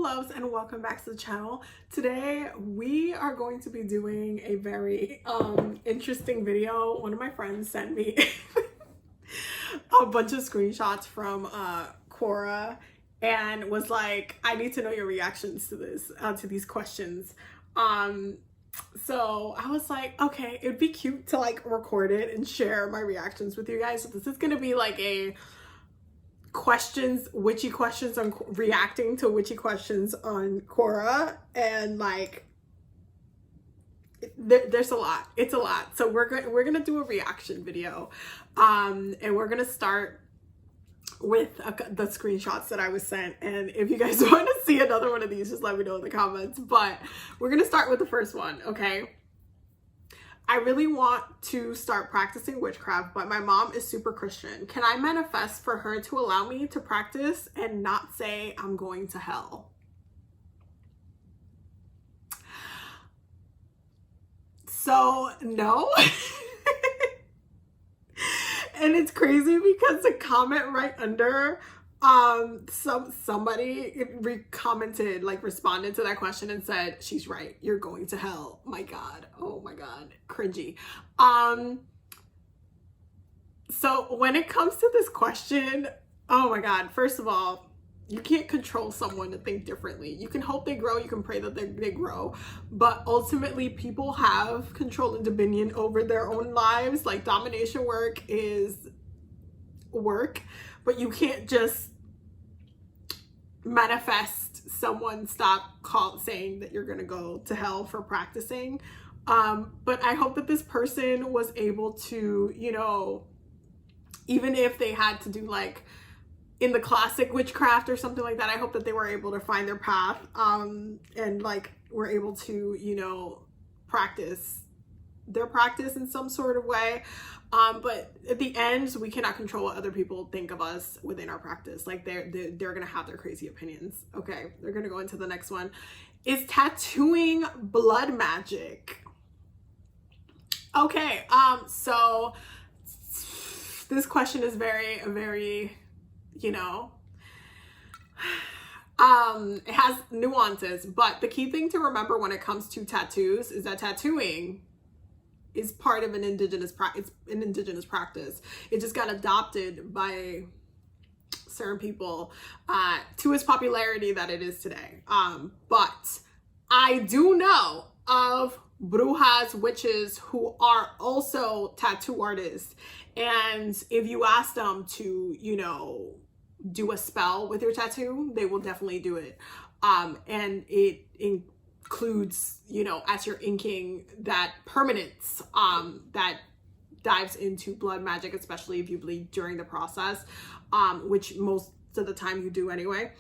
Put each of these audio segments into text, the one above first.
loves, and welcome back to the channel. Today we are going to be doing a very interesting video. One of my friends sent me a bunch of screenshots from Quora and was like, I need to know your reactions to this, to these questions. So I was like, okay, it'd be cute to like record it and share my reactions with you guys. So this is gonna be like a witchy questions on reacting to witchy questions on Quora, and like there's a lot. It's a lot. So we're gonna do a reaction video, and we're gonna start with the screenshots that I was sent. And if you guys want to see another one of these, just let me know in the comments. But we're gonna start with the first one. Okay, I really want to start practicing witchcraft, but my mom is super Christian. Can I manifest for her to allow me to practice and not say I'm going to hell? So no. And it's crazy because the comment right under somebody commented, like responded to that question and said, she's right, you're going to hell. My god, oh my god, cringy. So when it comes to this question, oh my god, first of all, you can't control someone to think differently. You can hope they grow, you can pray that they grow, but ultimately people have control and dominion over their own lives. Like, domination work is work, but you can't just manifest someone saying that you're gonna go to hell for practicing. But I hope that this person was able to, you know, even if they had to do like in the classic witchcraft or something like that, I hope that they were able to find their path, and like were able to, you know, practice their practice in some sort of way. But at the end, we cannot control what other people think of us within our practice. Like they're gonna have their crazy opinions. Okay, they're gonna go into the next one. Is tattooing blood magic? Okay, so this question is very, you know, it has nuances, but the key thing to remember when it comes to tattoos is that tattooing is part of an indigenous practice. It's an indigenous practice. It just got adopted by certain people to its popularity that it is today. But I do know of brujas, witches, who are also tattoo artists. And if you ask them to, you know, do a spell with your tattoo, they will definitely do it. And it includes, you know, as you're inking, that permanence that dives into blood magic, especially if you bleed during the process, which most of the time you do anyway.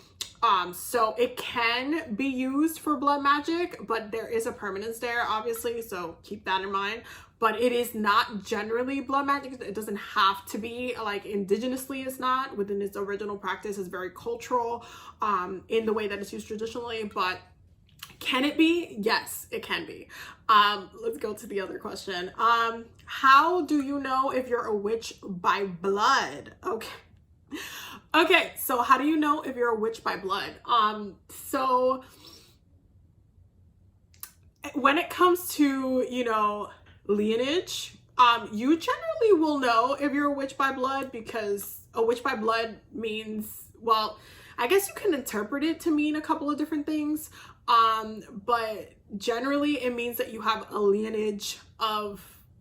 So it can be used for blood magic, but there is a permanence there, obviously, so keep that in mind. But it is not generally blood magic. It doesn't have to be, like indigenously it's not. Within its original practice, it's very cultural in the way that it's used traditionally. But can it be? Yes, it can be. Let's go to the other question. How do you know if you're a witch by blood? Okay, so how do you know if you're a witch by blood? So when it comes to, you know, lineage, you generally will know if you're a witch by blood, because a witch by blood means, well, I guess you can interpret it to mean a couple of different things, but generally it means that you have a lineage of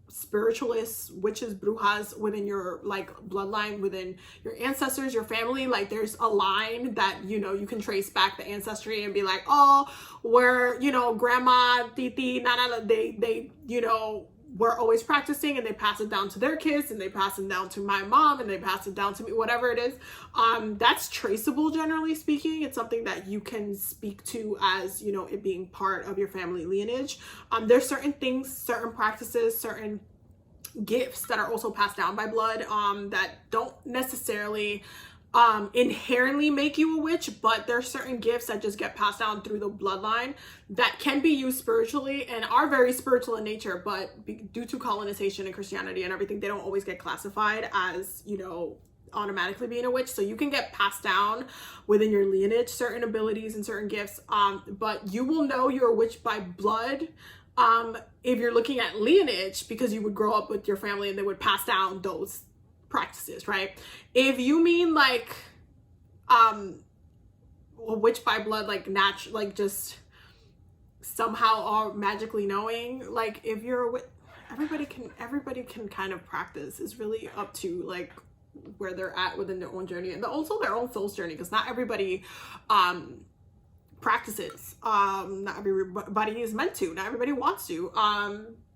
spiritualists, witches, brujas within your like bloodline, within your ancestors, your family. Like there's a line that, you know, you can trace back the ancestry and be like, oh, where, you know, grandma, titi, nana, they you know, were always practicing, and they pass it down to their kids, and they pass it down to my mom, and they pass it down to me, whatever it is. That's traceable, generally speaking. It's something that you can speak to as, you know, it being part of your family lineage. There's certain things, certain practices, certain gifts that are also passed down by blood that don't necessarily inherently make you a witch, but there are certain gifts that just get passed down through the bloodline that can be used spiritually and are very spiritual in nature, but due to colonization and Christianity and everything, they don't always get classified as, you know, automatically being a witch. So you can get passed down within your lineage certain abilities and certain gifts, but you will know you're a witch by blood if you're looking at lineage, because you would grow up with your family and they would pass down those practices, right? If you mean like a witch by blood, like natural, like just somehow all magically knowing, like if you're a witch, everybody can kind of practice. It's really up to like where they're at within their own journey, and also their own soul's journey, because not everybody practices. Not everybody is meant to, not everybody wants to.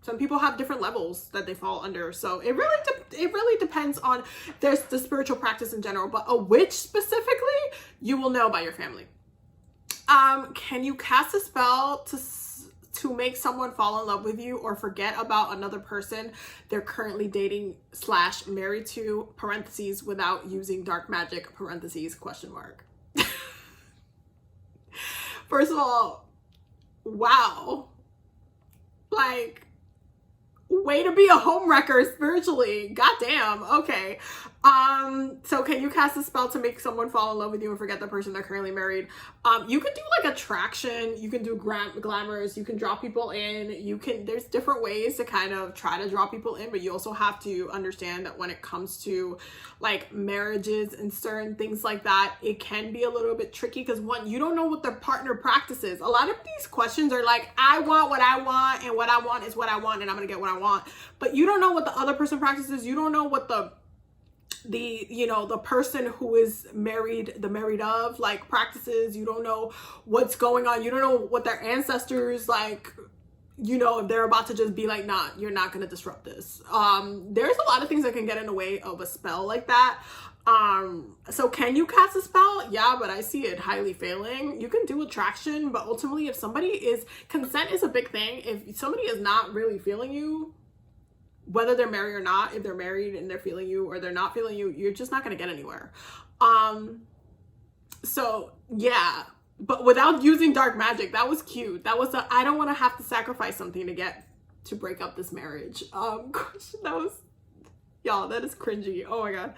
Some people have different levels that they fall under, so it really depends on the spiritual practice in general. But a witch specifically, you will know by your family. Can you cast a spell to make someone fall in love with you or forget about another person they're currently dating / married to, parentheses, without using dark magic, parentheses, question mark? First of all, wow. Like, way to be a homewrecker spiritually. Goddamn. Okay. So can you cast a spell to make someone fall in love with you and forget the person they're currently married? You can do like attraction, you can do glamours, you can draw people in, there's different ways to kind of try to draw people in, but you also have to understand that when it comes to like marriages and certain things like that, it can be a little bit tricky, because one, you don't know what their partner practices. A lot of these questions are like, I want what I want, and what I want is what I want, and I'm gonna get what I want. But you don't know what the other person practices. You don't know what the person who is married, the married of, like, practices. You don't know what's going on. You don't know what their ancestors, like, if they're about to just be like, nah, you're not going to disrupt this. There's a lot of things that can get in the way of a spell like that. So can you cast a spell? Yeah, but I see it highly failing. You can do attraction, but ultimately consent is a big thing. If somebody is not really feeling you, whether they're married or not, if they're married and they're feeling you or they're not feeling you, you're just not going to get anywhere. So yeah, but without using dark magic, that was cute. That was I don't want to have to sacrifice something to break up this marriage. Y'all, that is cringy. Oh my God.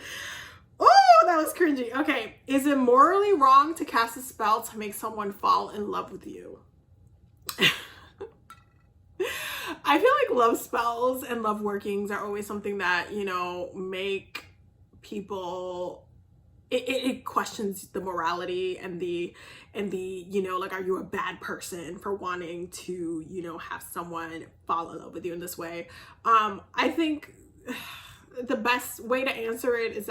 Oh, that was cringy. Okay. Is it morally wrong to cast a spell to make someone fall in love with you? I feel like love spells and love workings are always something that, make people, it questions the morality and the, like, are you a bad person for wanting to, have someone fall in love with you in this way? I think the best way to answer it is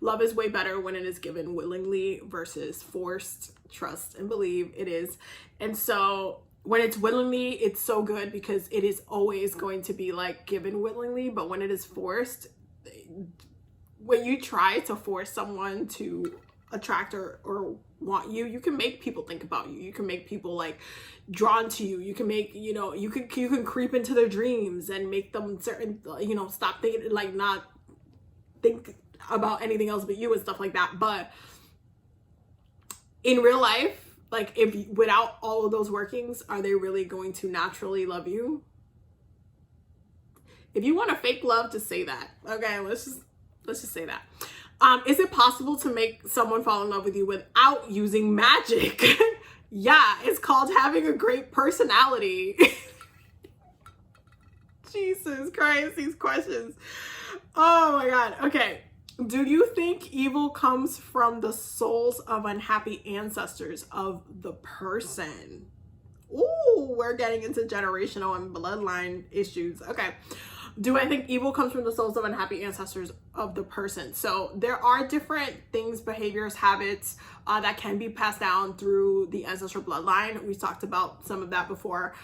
love is way better when it is given willingly versus forced. Trust and believe it is. And so when it's willingly, it's so good because it is always going to be like given willingly. But when it is forced, when you try to force someone to attract or want you, you can make people think about you. You can make people like drawn to you. You can make, you can creep into their dreams and make them stop thinking, like not think about anything else but you and stuff like that. But in real life, like, if without all of those workings, are they really going to naturally love you? If you want a fake love, just say that. Okay, let's just say that. Is it possible to make someone fall in love with you without using magic? Yeah, it's called having a great personality. Jesus Christ, these questions. Oh my God. Okay. Do you think evil comes from the souls of unhappy ancestors of the person? Ooh, we're getting into generational and bloodline issues. Okay. Do I think evil comes from the souls of unhappy ancestors of the person? So there are different things, behaviors, habits that can be passed down through the ancestral bloodline. We talked about some of that before.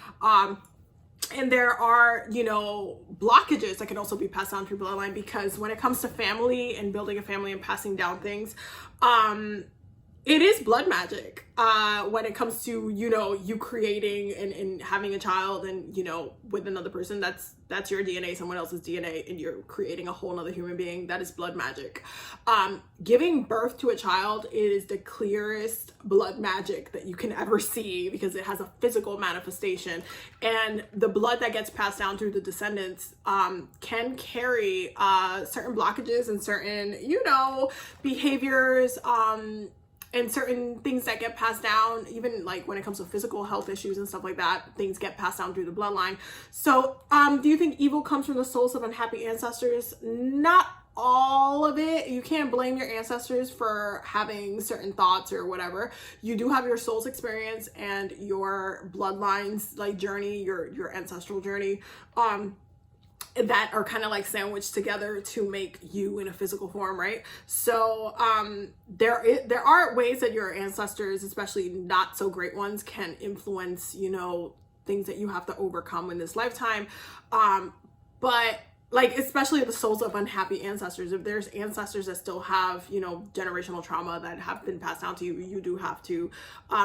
And there are, blockages that can also be passed down through bloodline, because when it comes to family and building a family and passing down things, it is blood magic when it comes to, you know, you creating and having a child, and, you know, with another person, that's your DNA, someone else's DNA, and you're creating a whole nother human being. That is blood magic. Giving birth to a child is the clearest blood magic that you can ever see, because it has a physical manifestation, and the blood that gets passed down through the descendants can carry certain blockages and certain, you know, behaviors, and certain things that get passed down, even like when it comes to physical health issues and stuff like that, things get passed down through the bloodline. So do you think evil comes from the souls of unhappy ancestors? Not all of it. You can't blame your ancestors for having certain thoughts or whatever. You do have your soul's experience and your bloodlines, like journey, your ancestral journey, that are kind of like sandwiched together to make you in a physical form, right? So there are ways that your ancestors, especially not so great ones, can influence, you know, things that you have to overcome in this lifetime. But like, especially the souls of unhappy ancestors, if there's ancestors that still have, you know, generational trauma that have been passed down to you, you do have to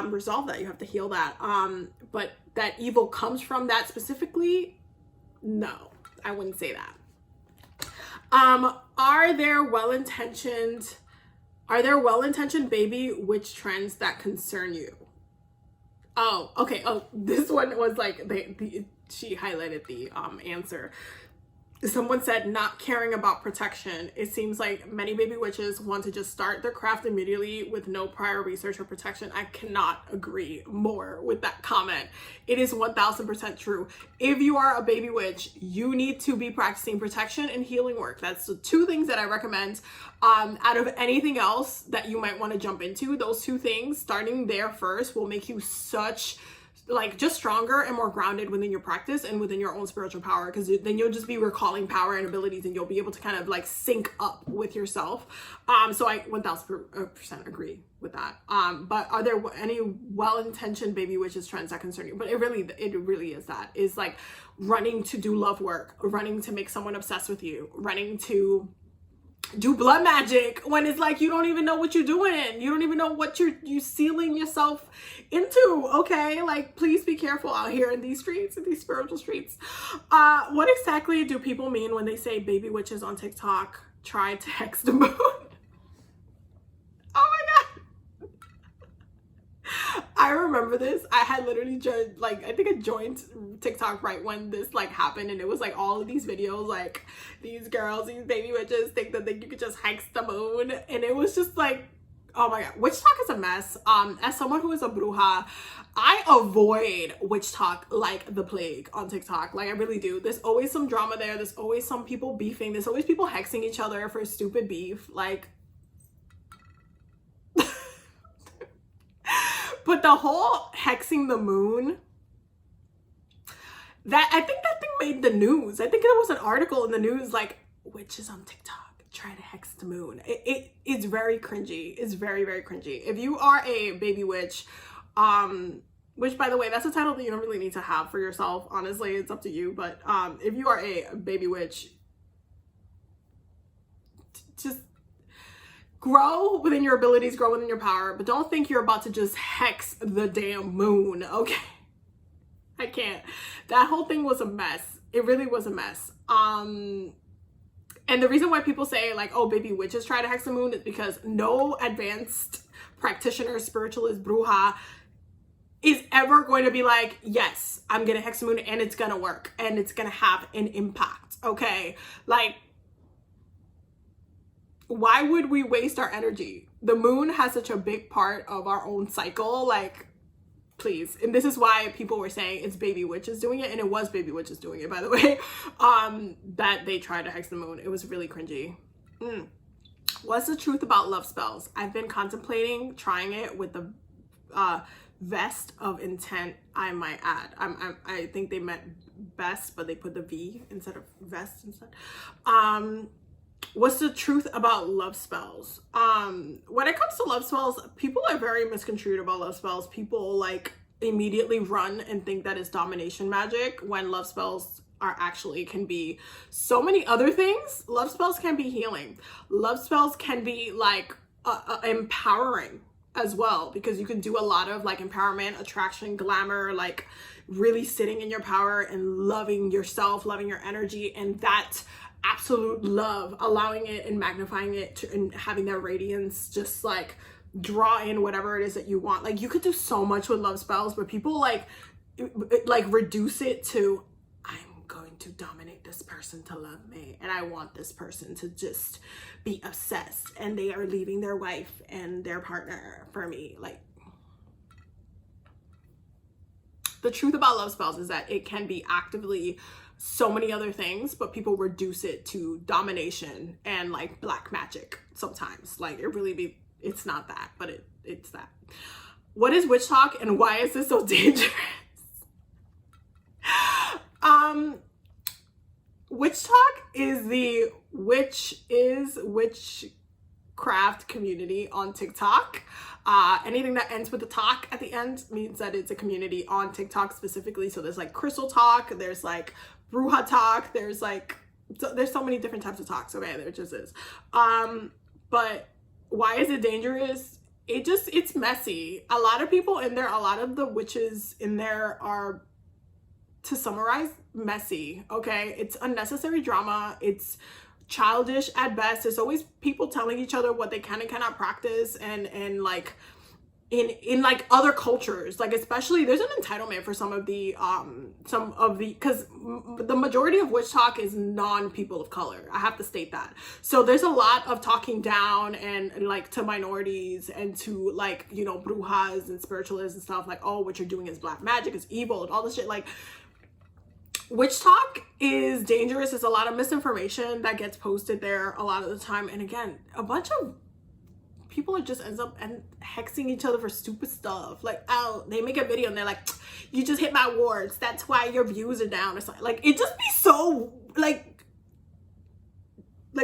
resolve that. You have to heal that. But that evil comes from that specifically, no, I wouldn't say that. Are there well-intentioned baby witch trends that concern you? Oh, okay. Oh, this one was like, she highlighted the answer. Someone said not caring about protection. It seems like many baby witches want to just start their craft immediately with no prior research or protection. I cannot agree more with that comment. It is 1000% true. If you are a baby witch, you need to be practicing protection and healing work. That's the two things that I recommend. Out of anything else that you might want to jump into, those two things, starting there first will make you such, like, just stronger and more grounded within your practice and within your own spiritual power, because then you'll just be recalling power and abilities, and you'll be able to kind of like sync up with yourself. So I 1000% agree with that. But are there any well-intentioned baby witches trends that concern you? But it really is that. Is like running to do love work, running to make someone obsessed with you, running to do blood magic when it's like you don't even know what you're doing. You don't even know what you're sealing yourself into. Okay, like, please be careful out here in these streets, in these spiritual streets. What exactly do people mean when they say baby witches on TikTok tried to hex the moon? Oh my god, I remember this. I had literally joined, like, I think I joined TikTok right when this like happened, and it was like all of these videos, like these girls, these baby witches think that you could just hex the moon, and it was just like, oh my god, witch talk is a mess. As someone who is a bruja, I avoid witch talk like the plague on TikTok. Like, I really do. There's always some drama there. There's always some people beefing. There's always people hexing each other for stupid beef. Like, but the whole hexing the moon, I think that thing made the news. I think there was an article in the news like, witches on TikTok try to hex the moon. It's very cringy. It's very, very cringy. If you are a baby witch, which, by the way, that's a title that you don't really need to have for yourself. Honestly, it's up to you. But if you are a baby witch, just grow within your abilities, grow within your power, but don't think you're about to just hex the damn moon, okay? I can't. That whole thing was a mess. It really was a mess. And the reason why people say like, oh, baby witches try to hex the moon is because no advanced practitioner, spiritualist, bruja is ever going to be like, yes, I'm gonna hex the moon and it's gonna work and it's gonna have an impact, okay? Like, why would we waste our energy? The moon has such a big part of our own cycle, like, please. And this is why people were saying it's baby witches doing it, and it was baby witches doing it, by the way, that they tried to hex the moon. It was really cringy. What's the truth about love spells? I've been contemplating trying it with the vest of intent, I might add. I think they meant best, but they put the V instead of vest instead. What's the truth about love spells? When it comes to love spells, people are very misconstrued about love spells. People like immediately run and think that it's domination magic, when love spells are actually can be so many other things. Love spells can be healing. Love spells can be like empowering. as well, because you can do a lot of like empowerment, attraction, glamour, like really sitting in your power and loving yourself, loving your energy, and that absolute love, allowing it and magnifying it to, and having that radiance just like draw in whatever it is that you want. Like you could do so much with love spells, but people like reduce it to, I'm going to dominate this person to love me, and I want this person to just be obsessed, and they are leaving their wife and their partner for me. Like, the truth about love spells is that it can be actively so many other things, but people reduce it to domination and like black magic sometimes. Like it's not that, but it's that. What is witch talk and why is this so dangerous? Witch talk is the witchcraft community on TikTok. Anything that ends with a talk at the end means that it's a community on TikTok specifically. So there's like crystal talk, there's like bruja talk, there's so many different types of talks. Okay, there just is. But why is it dangerous? It's messy. A lot of people in there, a lot of the witches in there are, to summarize, messy. Okay, it's unnecessary drama. It's childish at best. There's always people telling each other what they can and cannot practice, and like in like other cultures, like especially there's an entitlement for some of the because the majority of witch talk is non-people of color. I have to state that. So there's a lot of talking down and like to minorities and to like, you know, brujas and spiritualists and stuff, like, oh, what you're doing is black magic, is evil, and all this shit. Like, witch talk is dangerous. There's a lot of misinformation that gets posted there a lot of the time. And again, a bunch of people ends up hexing each other for stupid stuff. Like, oh, they make a video and they're like, you just hit my wards, that's why your views are down, or something. Like, it just be so like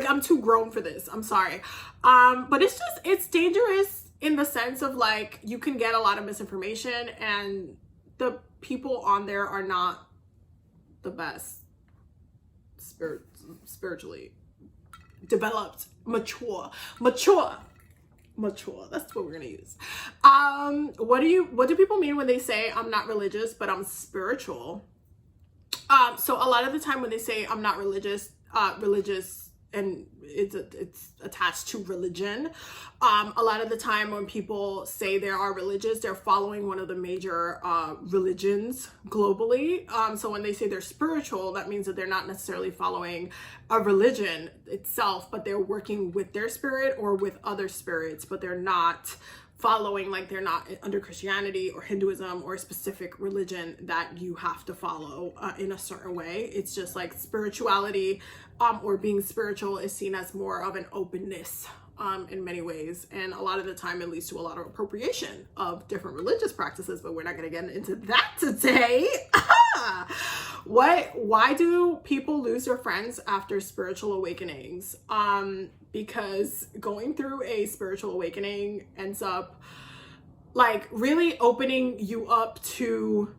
I'm too grown for this. I'm sorry. But it's dangerous in the sense of like, you can get a lot of misinformation, and the people on there are not the best spiritually developed, mature. That's what we're gonna use. What do people mean when they say I'm not religious but I'm spiritual? So a lot of the time when they say I'm not religious, and it's attached to religion. A lot of the time when people say they are religious, they're following one of the major religions globally. So when they say they're spiritual, that means that they're not necessarily following a religion itself, but they're working with their spirit or with other spirits, but they're not following, like they're not under Christianity or Hinduism or a specific religion that you have to follow in a certain way. It's just like spirituality or being spiritual is seen as more of an openness in many ways, and a lot of the time it leads to a lot of appropriation of different religious practices, but we're not going to get into that today. Why do people lose their friends after spiritual awakenings? Because going through a spiritual awakening ends up like really opening you up to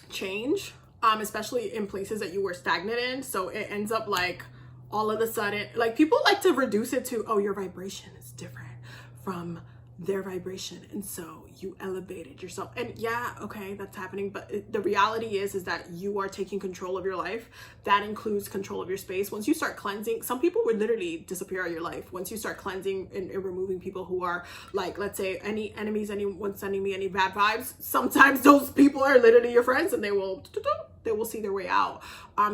change, especially in places that you were stagnant in. So it ends up like all of a sudden, like people like to reduce it to, oh, your vibration is different from their vibration, and so you elevated yourself. And yeah, okay, that's happening, but the reality is that you are taking control of your life. That includes control of your space. Once you start cleansing, some people would literally disappear out of your life. Once you start cleansing and removing people who are like, let's say, any enemies, anyone sending me any bad vibes, sometimes those people are literally your friends, and they will see their way out.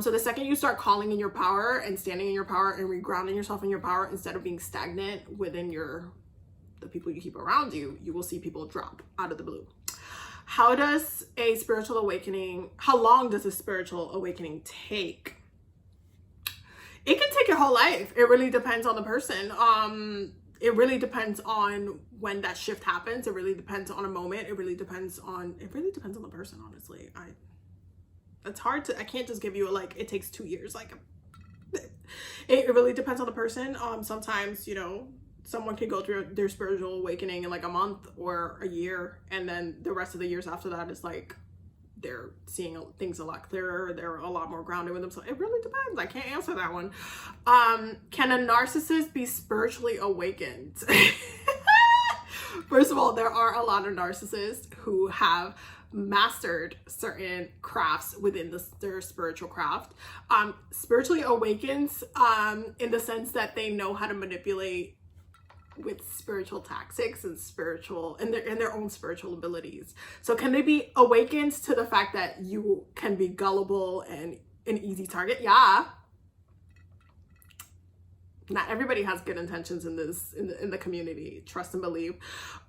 So the second you start calling in your power and standing in your power and regrounding yourself in your power, instead of being stagnant within the people you keep around you, you will see people drop out of the blue. How long does a spiritual awakening take? It can take your whole life. It really depends on the person. It really depends on when that shift happens. It really depends on a moment. It really depends on the person, honestly. It's hard to, I can't just give you it takes 2 years. Like, it really depends on the person. Sometimes, someone can go through their spiritual awakening in like a month or a year, and then the rest of the years after that is like they're seeing things a lot clearer, they're a lot more grounded with themselves. It really depends. I can't answer that one. Can a narcissist be spiritually awakened? First of all, there are a lot of narcissists who have mastered certain crafts within their spiritual craft. Spiritually awakens in the sense that they know how to manipulate with spiritual tactics and their own spiritual abilities. So can they be awakened to the fact that you can be gullible and an easy target? Yeah. Not everybody has good intentions in the community. Trust and believe.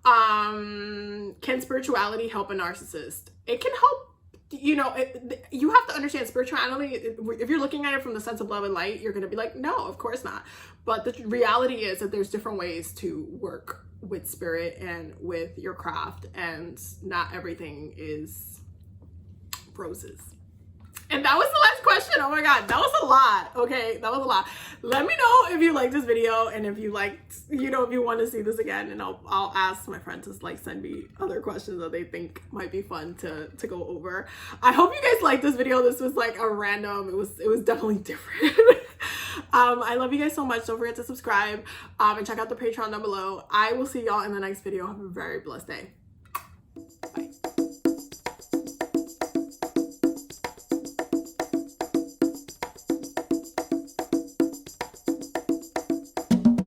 Can spirituality help a narcissist? It can help. You know, you have to understand spirituality. If you're looking at it from the sense of love and light, you're going to be like, no, of course not. But the reality is that there's different ways to work with spirit and with your craft, and not everything is roses. And that was the last question. Oh my God, that was a lot. Okay, that was a lot. Let me know if you liked this video, and if you liked, you know, if you want to see this again, and I'll ask my friends to like send me other questions that they think might be fun to go over. I hope you guys liked this video. This was like a random, it was definitely different. I love you guys so much. Don't forget to subscribe and check out the Patreon down below. I will see y'all in the next video. Have a very blessed day.